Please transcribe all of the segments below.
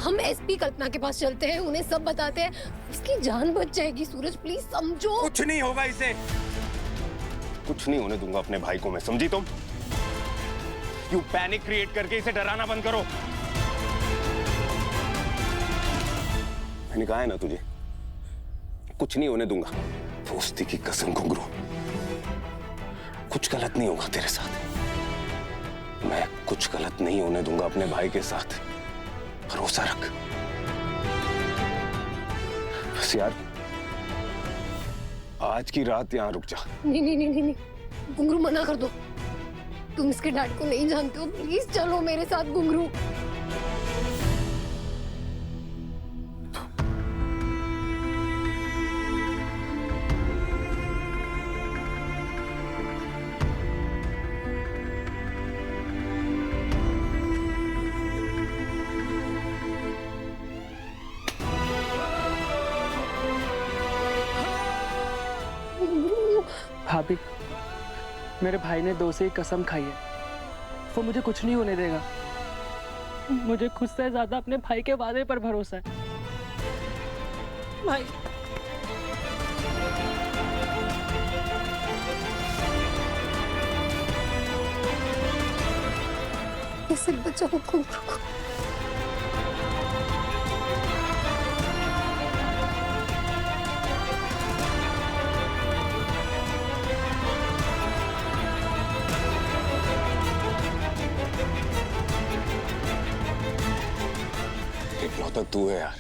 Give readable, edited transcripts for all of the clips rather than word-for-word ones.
हम एसपी कल्पना के पास चलते हैं, उन्हें सब बताते हैं, उसकी जान बच जाएगी। सूरज प्लीज समझो। कुछ नहीं होगा इसे, कुछ नहीं होने दूंगा अपने भाई को मैं, समझी तुम? यू पैनिक क्रिएट करके इसे डराना बंद करो। मैंने कहा है ना तुझे, कुछ नहीं होने दूंगा। दोस्ती की कसम घुंघरू, कुछ गलत नहीं होगा तेरे साथ। मैं कुछ गलत नहीं होने दूंगा अपने भाई के साथ, भरोसा रख। बस यार आज की रात यहां रुक जा। नहीं नहीं नहीं नहीं, नहीं। घुंघरू मना कर दो, तुम इसके डैड को नहीं जानते हो, प्लीज चलो मेरे साथ घुंघरू। भाभी, मेरे भाई ने 2 से ही कसम खाई है, वो मुझे कुछ नहीं होने देगा। मुझे खुद से ज्यादा अपने भाई के वादे पर भरोसा है। भाई कैसे बचाओ घुंघरू को? इकलौता तू है यार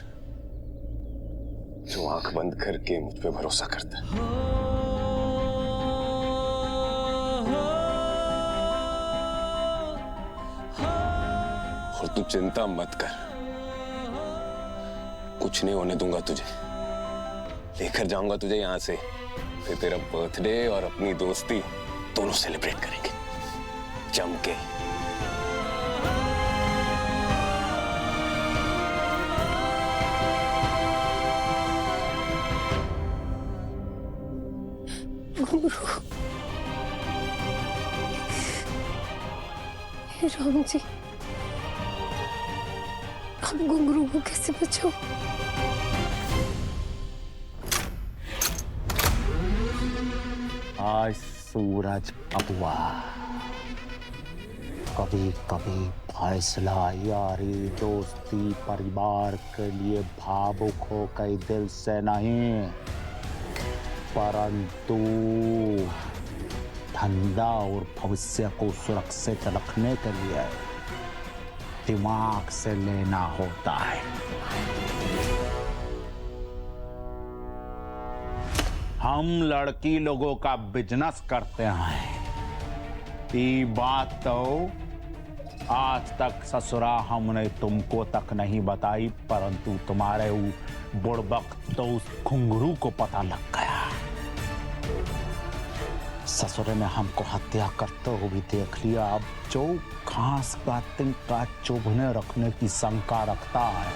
जो आंख बंद करके मुझ पे भरोसा करता है। और तू चिंता मत कर, कुछ नहीं होने दूंगा तुझे। लेकर जाऊंगा तुझे यहां से, फिर तेरा बर्थडे और अपनी दोस्ती दोनों सेलिब्रेट करेंगे जम के। राम जी, हम घुंघरू को कैसे बचाओ? आज सूरज अबुआ, कभी कभी फैसला यारी दोस्ती परिवार के लिए भावुक हो कई दिल से नहीं, परंतु धंधा और भविष्य को सुरक्षित रखने के लिए दिमाग से लेना होता है। हम लड़की लोगों का बिजनेस करते हैं, ये बात तो आज तक ससुरा हमने तुमको तक नहीं बताई, परंतु तुम्हारे बुड़बक तो उस घुंघरू को पता लग गया। ससुरे ने हमको हत्या करते हुए भी देख लिया। अब जो घास का तिनका चुभने रखने की शंका रखता है,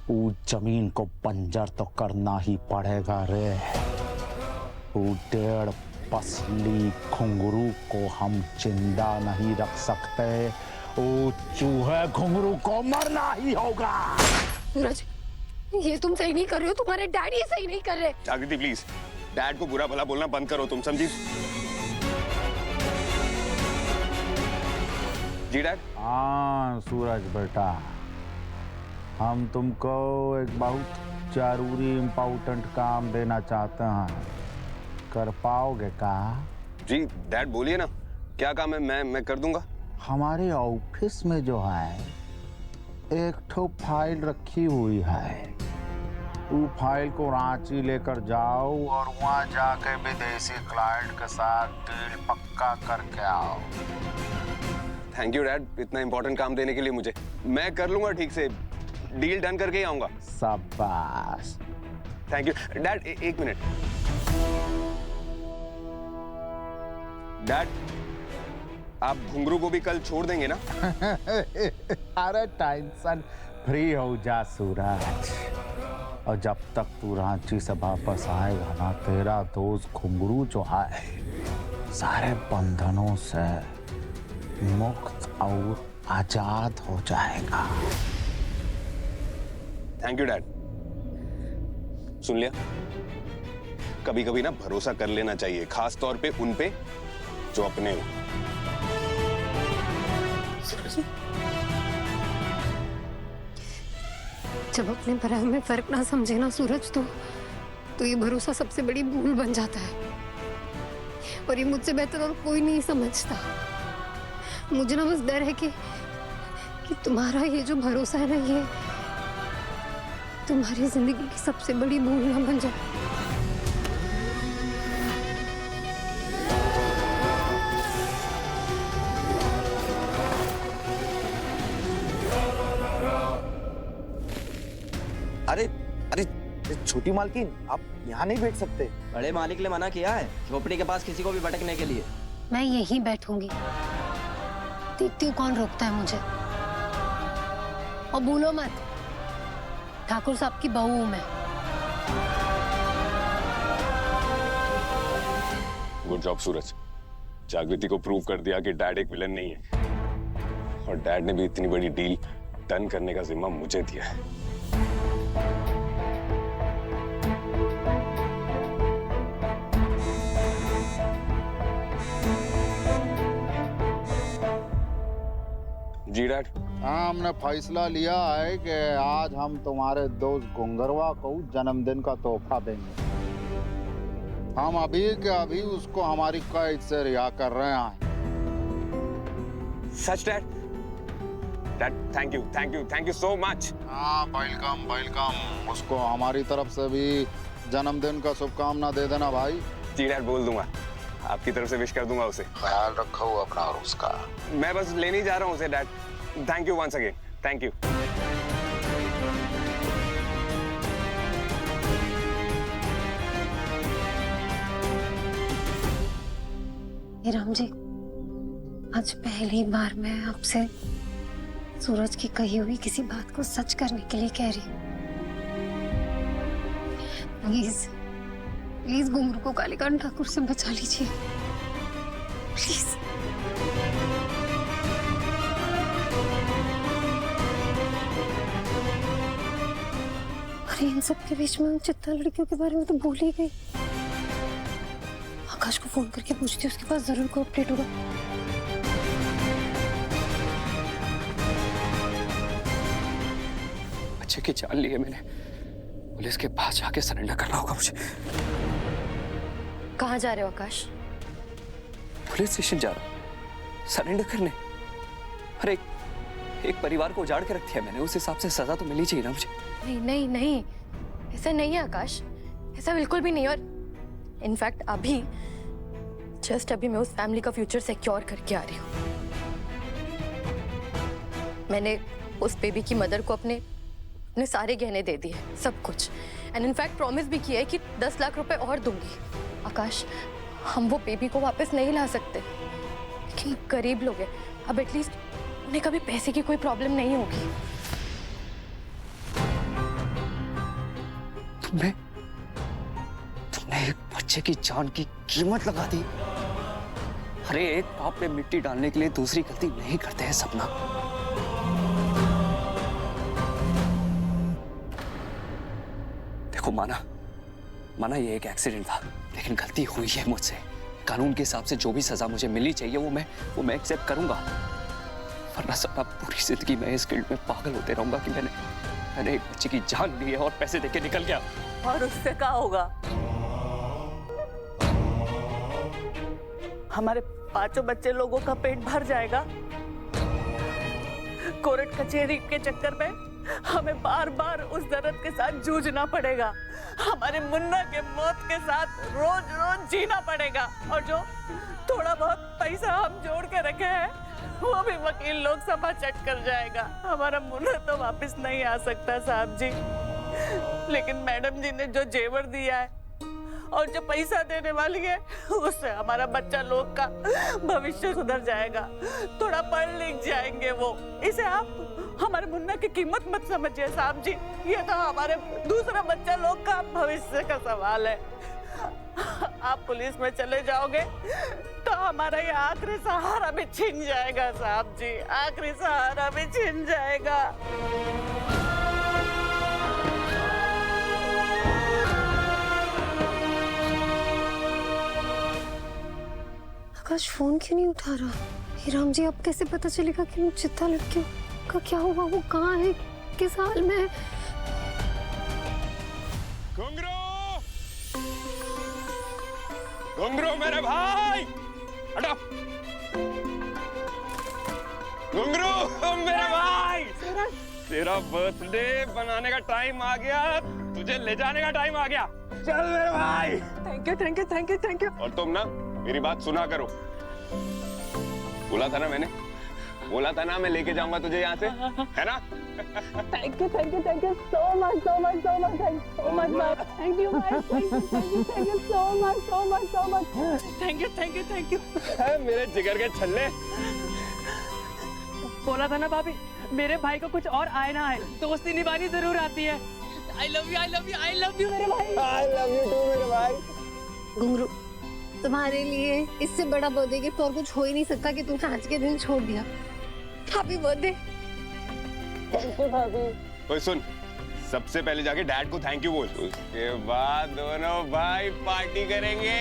वो जमीन को बंजर तो करना ही पड़ेगा रे। वो 1.5 पसली घुंघरू को हम जिंदा नहीं रख सकते, वो चूहे घुंघरू को मरना ही होगा। सूरज, ये तुम सही नहीं कर रहे हो, तुम्हारे डैडी ये सही नहीं कर रहे। जागृति प्लीज, डैड को बुरा भला बोलना बंद करो तुम, समझी? जी डैड। हाँ सूरज बेटा, हम तुमको एक बहुत जरूरी इम्पोर्टेंट काम देना चाहते हैं, कर पाओगे का? जी डैड बोलिए ना, क्या काम है? मैं कर दूंगा। हमारे ऑफिस में जो है एक ठो फाइल रखी हुई है, वो फाइल को रांची लेकर जाओ और वहाँ जाके विदेशी क्लाइंट के साथ डील पक्का करके आओ। थैंक यू डैड, इतना इंपॉर्टेंट काम देने के लिए मुझे। मैं कर लूंगा ठीक से, डील डन करके ही आऊंगा। शाबाश। Thank you dad. एक मिनट डैड, आप घुंघरू को भी कल छोड़ देंगे ना? अरे टेंशन फ्री हो जा सूरज, और जब तक तू रांची से वापस आएगा ना, तेरा दोस्त घुंघरू जो है सारे बंधनों से मुक्त और आजाद हो जाएगा। Thank you dad. सुन लिया, कभी कभी ना भरोसा कर लेना चाहिए, खास तौर पे उन पे जो अपने हो। जब अपने पराये में फर्क ना समझे ना सूरज, तो ये भरोसा सबसे बड़ी भूल बन जाता है। और ये मुझसे बेहतर और कोई नहीं समझता। मुझे ना बस डर है कि तुम्हारा ये जो भरोसा है ना, ये तुम्हारी जिंदगी की सबसे बड़ी भूल ना बन जाए। अरे अरे छोटी मालकिन, आप यहाँ नहीं बैठ सकते। बड़े मालिक ने मना किया है झोपड़ी के पास किसी को भी भटकने के लिए। मैं यहीं बैठूंगी, देखती हूँ कौन रोकता है मुझे। और भूलो मत, ठाकुर साहब की बहू हूं मैं। गुड जॉब सूरज, जागृति को प्रूव कर दिया कि डैड एक विलन नहीं है। और डैड ने भी इतनी बड़ी डील डन करने का जिम्मा मुझे दिया है। जी डैड। हाँ, हमने फैसला लिया है कि आज हम तुम्हारे दोस्त घुंघरवा को जन्मदिन का तोहफा देंगे। हम अभी के अभी उसको हमारी कैद से रिहा कर रहे हैं। सच dad? Dad thank you so much. हाँ, वेलकम वेलकम। उसको हमारी तरफ से भी जन्मदिन का शुभकामना दे देना भाई। जी डैड, बोल दूंगा, आपकी तरफ से विश कर दूंगा उसे। ख्याल रखो अपना और उसका। मैं बस लेने ही जा रहा हूँ उसे dad. Thank you once again, thank you. Ram ji, आज पहली बार मैं आपसे सूरज की कही हुई किसी बात को सच करने के लिए कह रही हूँ। प्लीज प्लीज घुंघरू को कालीकांत ठाकुर से बचा लीजिए, प्लीज। अरे इन सब के बीच में चित्ता लड़कियों के बारे में तो भूल ही गई। आकाश को फोन करके पूछती हूँ, उसके पास जरूर कोई अपडेट होगा। बच्चे की जान ली है मैंने, पुलिस के पास जाके सरेंडर करना होगा मुझे। कहाँ जा रहे हो आकाश? पुलिस स्टेशन जा रहा हूँ सरेंडर करने। अरे एक परिवार को उजाड़ के रख दिया मैंने, उस हिसाब से सजा तो मिलनी चाहिए ना मुझे। नहीं नहीं नहीं, ऐसा नहीं है आकाश, ऐसा बिल्कुल भी नहीं। और इनफैक्ट अभी जस्ट अभी मैं उस फैमिली का फ्यूचर सिक्योर करके आ रही हूँ। मैंने उस बेबी की मदर को अपने सारे गहने दे दिए, सब कुछ। एंड इनफैक्ट प्रॉमिस भी किया है कि 10 लाख रुपए और दूंगी। आकाश, हम वो बेबी को वापस नहीं ला सकते, लेकिन गरीब लोग हैं, अब एटलीस्ट उन्हें कभी पैसे की कोई प्रॉब्लम नहीं होगी। तुमने एक बच्चे की जान की कीमत लगा दी। अरे एक पाप पे मिट्टी डालने के लिए दूसरी गलती नहीं करते हैं सपना। देखो माना ये एक एक्सीडेंट था, लेकिन गलती हुई है मुझसे। कानून के हिसाब से जो भी सजा मुझे मिलनी चाहिए वो मैं एक्सेप्ट करूंगा। वरना सपना पूरी जिंदगी मैं इस गिल्ट में पागल होते रहूंगा कि मैंने एक बच्चे की जान ली है और पैसे देके निकल गया। और उससे क्या होगा? हमारे 5 बच्चे लोगों का पेट भर जाएगा। कोर्ट कचहरी के चक्कर में हमें बार बार उस दर्द के साथ जूझना पड़ेगा। हमारे मुन्ना के मौत के साथ रोज रोज जीना पड़ेगा। और जो थोड़ा बहुत पैसा हम जोड़ के रखे हैं वो भी वकील लोग सभा चट कर जाएगा। हमारा मुन्ना तो वापस नहीं आ सकता साहब जी, लेकिन मैडम जी ने जो जेवर दिया है और जो पैसा देने वाली है उससे हमारा बच्चा लोग का भविष्य सुधर जाएगा, थोड़ा पढ़ लिख जाएंगे वो। इसे आप हमारे मुन्ना की कीमत मत समझिए साहब जी, ये तो हमारे दूसरा बच्चा लोग का भविष्य का सवाल है। आप पुलिस में चले जाओगे तो हमारा ये आखिरी सहारा भी छिन जाएगा साहब जी, आखिरी सहारा भी छिन जाएगा। आकाश फोन क्यों नहीं उठा रहा? हे राम जी, अब कैसे पता चलेगा कि उन चित्ता लड़कियों का क्या हुआ? वो कहाँ है, किस हाल में है? घुंगरू! घुंगरू मेरे भाई! हटो! घुंगरू मेरे भाई! तेरा बर्थडे बनाने का टाइम आ गया, तुझे ले जाने का टाइम आ गया। चल मेरे भाई। Thank you thank you thank you thank you. और तुम ना मेरी बात सुना करो। बोला था ना मैं लेके जाऊंगा तुझे यहाँ से, है ना? Thank you so much so much so much thank you so much thank you. मेरे जिगर के छल्ले। बोला था ना भाभी, मेरे भाई को कुछ और आए ना आए, दोस्ती निभानी जरूर आती है। I love you मेरे भाई। I love you too मेरे भाई। घुंगरू, तुम्हारे लिए इससे बड़ा बर्थडे गिफ्ट और कुछ हो ही नहीं सकता कि तुमने आज के दिन छोड़ दिया। Happy birthday. ओए सुन, सबसे पहले जाके डैड को थैंक यू बोल, उसके बाद दोनों भाई पार्टी करेंगे।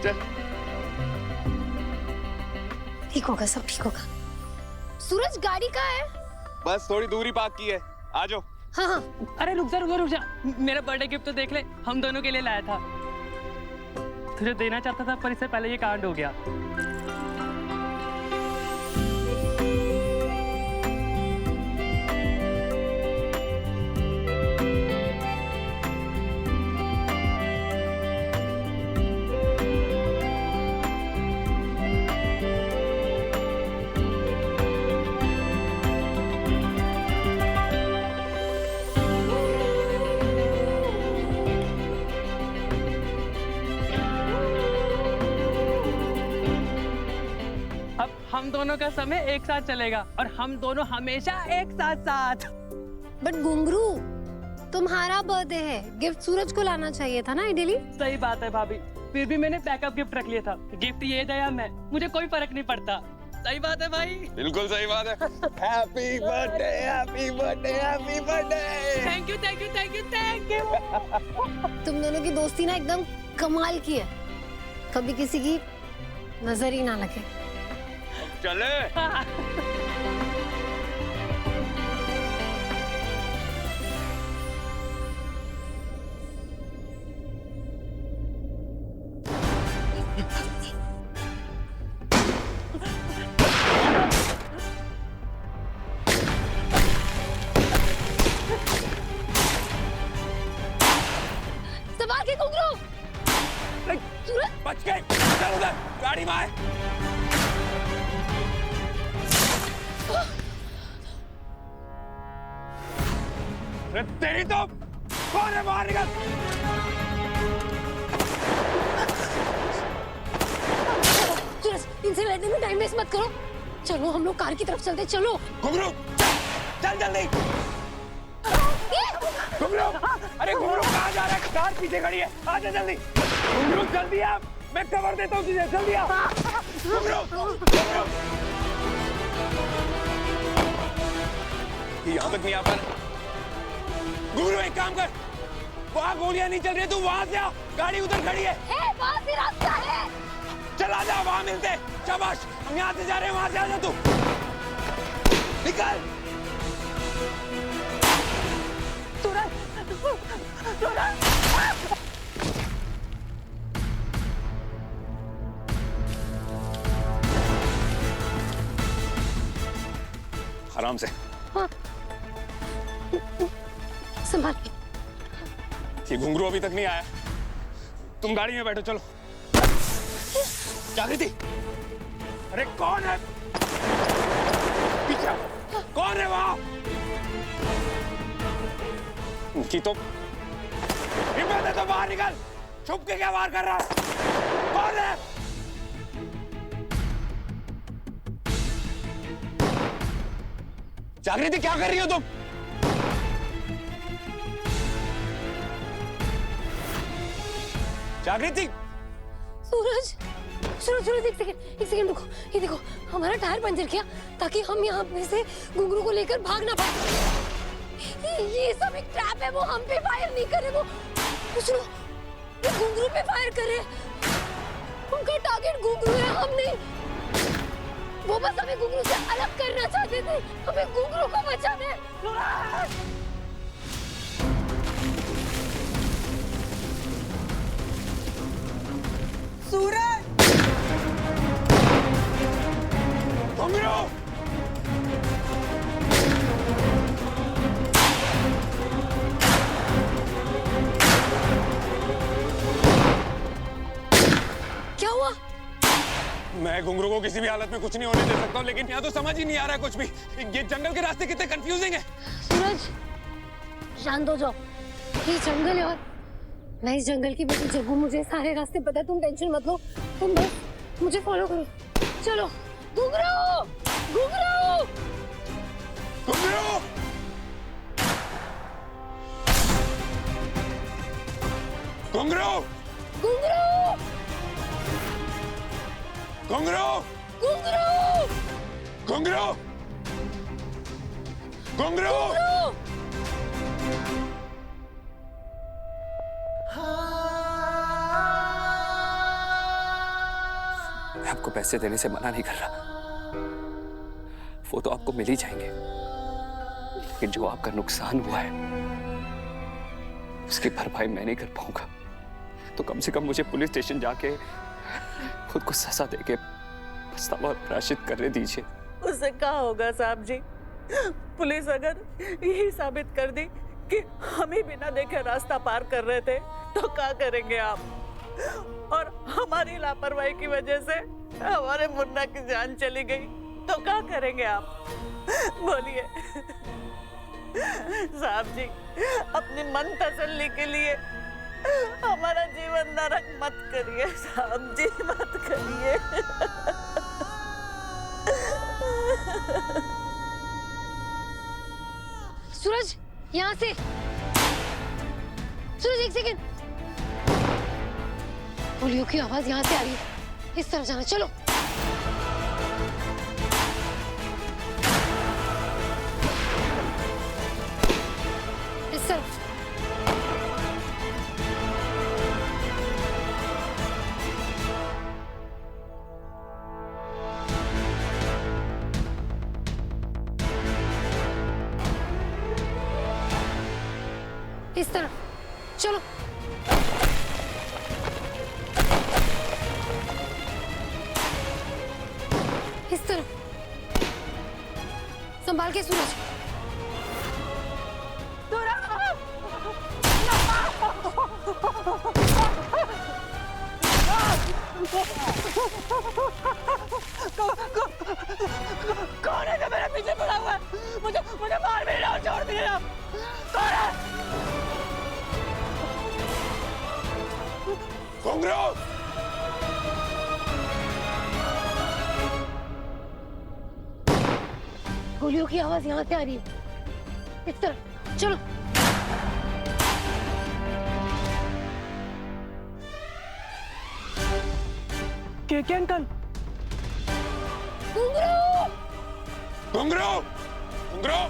चल। ठीक होगा, सब ठीक होगा। सूरज, गाड़ी कहाँ है? बस थोड़ी दूरी पार्क की है, आ जाओ। हाँ। अरे रुक जा, मेरा बर्थडे गिफ्ट तो देख ले, हम दोनों के लिए लाया था। तुझे देना चाहता था पर इससे पहले ये कांड हो गया। हम दोनों का समय एक साथ चलेगा और हम दोनों हमेशा एक साथ। बट घुंगरू, तुम्हारा बर्थडे है, गिफ्ट सूरज को लाना चाहिए था ना आइडियली। सही बात है भाभी, फिर भी मैंने बैकअप गिफ्ट रख लिया था। गिफ्ट ये दया मैं, मुझे कोई फर्क नहीं पड़ता। सही बात है भाई। बिल्कुल सही बात है। Happy birthday, happy birthday, happy birthday. Thank you. तुम दोनों की दोस्ती ना एकदम कमाल की है, कभी किसी की नजर ही ना लगे। चले। संभाल के घुंगरू। सूरज, बच गए। चल उधर, गाड़ी में आए। तेरी तो कौन है, बाहर निकल। सूरज, इनसे लड़ने में टाइम वेस्ट मत करो। चलो हम लोग कार की तरफ चलते, चलो। घुंगरू, चल जल्दी। घुंगरू, अरे घुंगरू कहाँ जा रहा है? कार पीछे खड़ी है, आजा जल्दी। घुंगरू जल्दी आ, मैं कवर देता हूँ तुझे, जल्दी आ। घुंगरू, यहाँ तक नहीं आ पा रहा। घुंगरू एक काम कर, वहाँ गोलियां नहीं चल रही, तू वहाँ से आ, गाड़ी उधर खड़ी है। वहाँ से रास्ता है। चला जा, वहाँ मिलते। शाबाश, हम यहाँ से जा रहे हैं, वहाँ से आ जा तू। निकल। आराम से। हाँ। संभाल के। ये घुंगरू अभी तक नहीं आया, तुम गाड़ी में बैठो, चलो। जागृति, अरे कौन है पीछे? कौन है वहां? उनकी तो हिम्मत है तो बाहर निकल, छुप के क्या वार कर रहा है? कौन है? जागृति क्या कर रही हो तुम? जागृति! सूरज, एक सेकंड रुको। ये देखो, हमारा टायर पंचर किया ताकि हम यहाँ पे से घुंगरू को लेकर भाग ना पाए। ये सब एक ट्रैप है, वो हम पे फायर नहीं करे, वो सुनो, वो घुंघरू पे फायर करे। उनका टारगेट घुंघरू है, हम नहीं। वो बस हमें घुंघरू से अलग करना चाहते थे, हमें घुंघरू को बचाना है। सूरज! घुंघरू! क्या हुआ? मैं घुंघरू को किसी भी हालत में कुछ नहीं होने दे सकता हूँ, लेकिन यहाँ तो समझ ही नहीं आ रहा है कुछ भी। ये जंगल के रास्ते कितने कंफ्यूजिंग है। सूरज, शांत हो जाओ। ये जंगल है और मैं इस जंगल की बेटी जब हूँ, मुझे सारे रास्ते पता है, तुम टेंशन मत लो, तुम बस मुझे फॉलो करो। चलो घुंघरू, घुंघरू, घुंघरू! घुंघरू! घुंघरू, घुंघरू! घुंघरू, घुंघरू! घुंघरू! मैं आपको पैसे देने से मना नहीं कर रहा, वो तो आपको मिल ही जाएंगे, लेकिन जो आपका नुकसान हुआ है उसकी भरपाई मैं नहीं कर पाऊंगा। तो कम से कम मुझे पुलिस स्टेशन जाके खुद को सजा देके पछतावा प्रायश्चित करने दीजिए। उससे क्या होगा साहब जी? पुलिस अगर यही साबित कर दी कि हम ही बिना देखे रास्ता पार कर रहे थे, तो क्या करेंगे आप? और हमारी लापरवाही की वजह से हमारे मुन्ना की जान चली गई, तो क्या करेंगे आप? बोलिए साहब जी, अपनी मन तसल्ली के लिए हमारा जीवन नरक मत करिए साहब जी, मत करिए। सूरज, यहाँ से। सूरज एक सेकंड, गोलियों की आवाज यहाँ से आ रही है, इस तरफ जाना, चलो। इस तरफ। इस तरफ, चलो। इस तरफ, संभाल के सूरज। कौन है जो मेरे पीछे पड़ा हुआ है? मुझे मार भी और छोड़ दिया। कौन है? घुंघरू! गोलियों की आवाज यहाँ से आ रही है, इस तरफ, चलो। क्या अंकल? घुंघरू! घुंघरू! घुंघरू!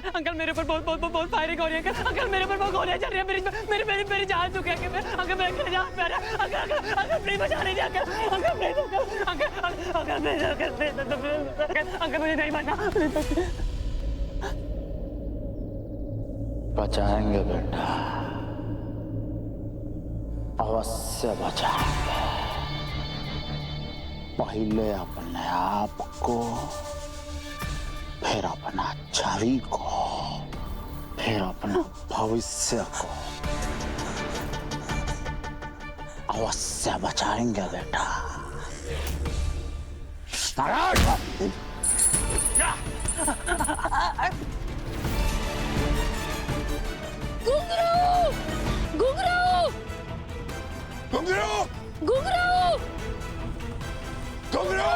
अंकल मेरे ऊपर बहुत फायरिंग हो रही है। अंकल मेरे ऊपर बहुत गोलियां चल रही है। मेरी जान चुकी है। अंकल मेरे जान पे आ रहा है। अंकल प्लीज बचा लीजिए। अंकल प्लीज, अंकल मुझे नहीं मारना। बचाएंगे बेटा, अवश्य बचाएंगे। पहले अपने आप को, फिर अपना छवि को, फिर अपना भविष्य को अवश्य बचाएंगे बेटा। घुंघरू! घुंघरू! घुंघरू! घुंघरू! घुंघरू!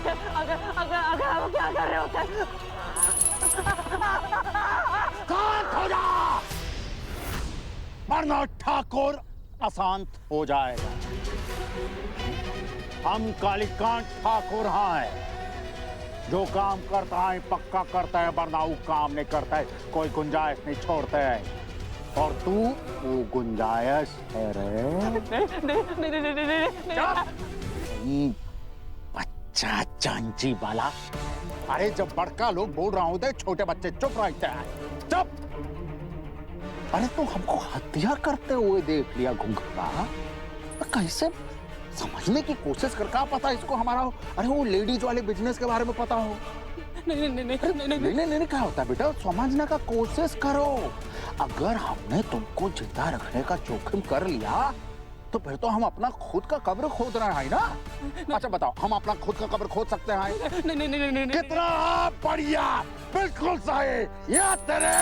अगर क्या कर रहे होते? मरना ठाकुर अशांत हो जाएगा। हम कालीकांत ठाकुर हैं, जो काम करता है पक्का करता है, वरना वो काम नहीं करता है, कोई गुंजाइश नहीं छोड़ते हैं। और तू वो गुंजाइश है रे। बच्चा चांची वाला, अरे जब बड़का लोग बोल रहा होते छोटे बच्चे चुप रहते हैं। चुप। अरे तू हमको हत्या करते हुए देख लिया घुंघरा, कैसे समझने की कोशिश कर, क्या पता इसको हमारा अरे वो लेडीज वाले बिजनेस के बारे में पता हो। नहीं क्या होता बेटा, समझने का कोशिश करो। अगर हमने तुमको जिंदा रखने का जोखिम कर लिया तो फिर तो हम अपना खुद का कब्र खोद रहे हैं ना। अच्छा बताओ, हम अपना खुद का कब्र खोद सकते हैं? नहीं। कितना बढ़िया, बिल्कुल सही। या तेरे